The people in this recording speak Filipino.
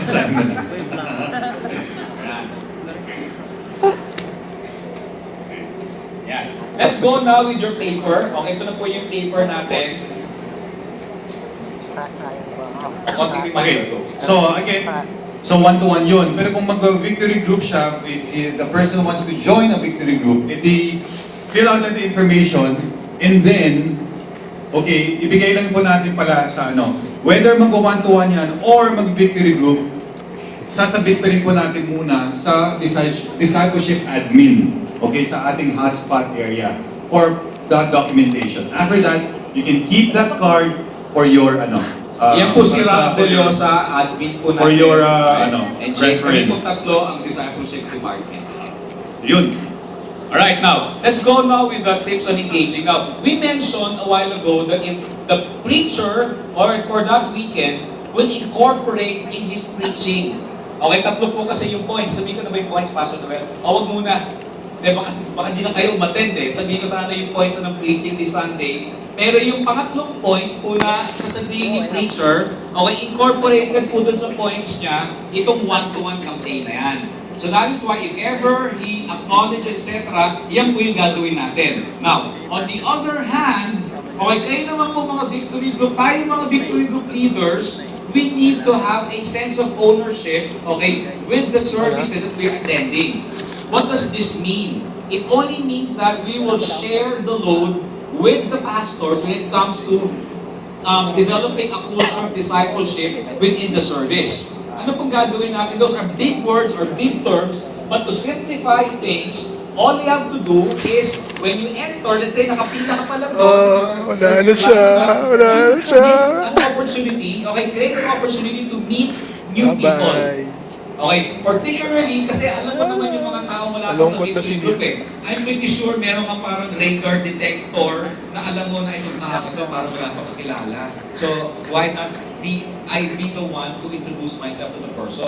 Basahin mo na. Yan. Let's go now with your paper. Okay, ito na po yung paper natin. Okay, so again, so one-to-one yun. Pero kung mag-victory group siya, if the person wants to join a victory group, edi fill out na the information, and then, okay, ibigay lang po natin pala sa ano, whether mag-one-to-one yan or mag-victory group, sasabit pa rin po natin muna sa discipleship admin, okay, sa ating hotspot area for the documentation. After that, you can keep that card for your ano, yan po si Rafael sa admin po natin. for your and check kami po reference. tatlo ang discipleship department. So yun. Alright, now, let's go now with the tips on engaging. Now, we mentioned a while ago that if the preacher, or for that weekend, will incorporate in his preaching. Okay, tatlo po kasi yung points. Sabihin ko na ba yung points, Pastor Noel? O, wag muna. Baka di na kayo umattend eh. Sabihin ko sana yung points ng preaching this Sunday. Pero yung pangatlong point po na sasabihin ni preacher, okay, incorporated po dun sa points niya, itong one-to-one campaign na yan. So that is why if ever he acknowledges, etc., yan po yung gagawin natin. Now, on the other hand, okay, kayo naman po mga victory group, tayo mga victory group leaders, we need to have a sense of ownership, okay, with the services that we are attending. What does this mean? It only means that we will share the load with the pastors when it comes to developing a culture of discipleship within the service. Ano pong gagawin natin? Those are big words or big terms, but to simplify things, all you have to do is, when you enter, let's say nakapila ka pa lang doon. Wala na siya. Wala na siya. An opportunity, okay, create an opportunity to meet new people. Bye-bye. Okay, particularly, kasi alam mo naman yung mga tao wala pa sa Malungkot na victory si group eh. I'm pretty sure meron kang parang radar detector na alam mo na itong tao ito parang wala pa kakilala. So, why not I be the one to introduce myself to the person?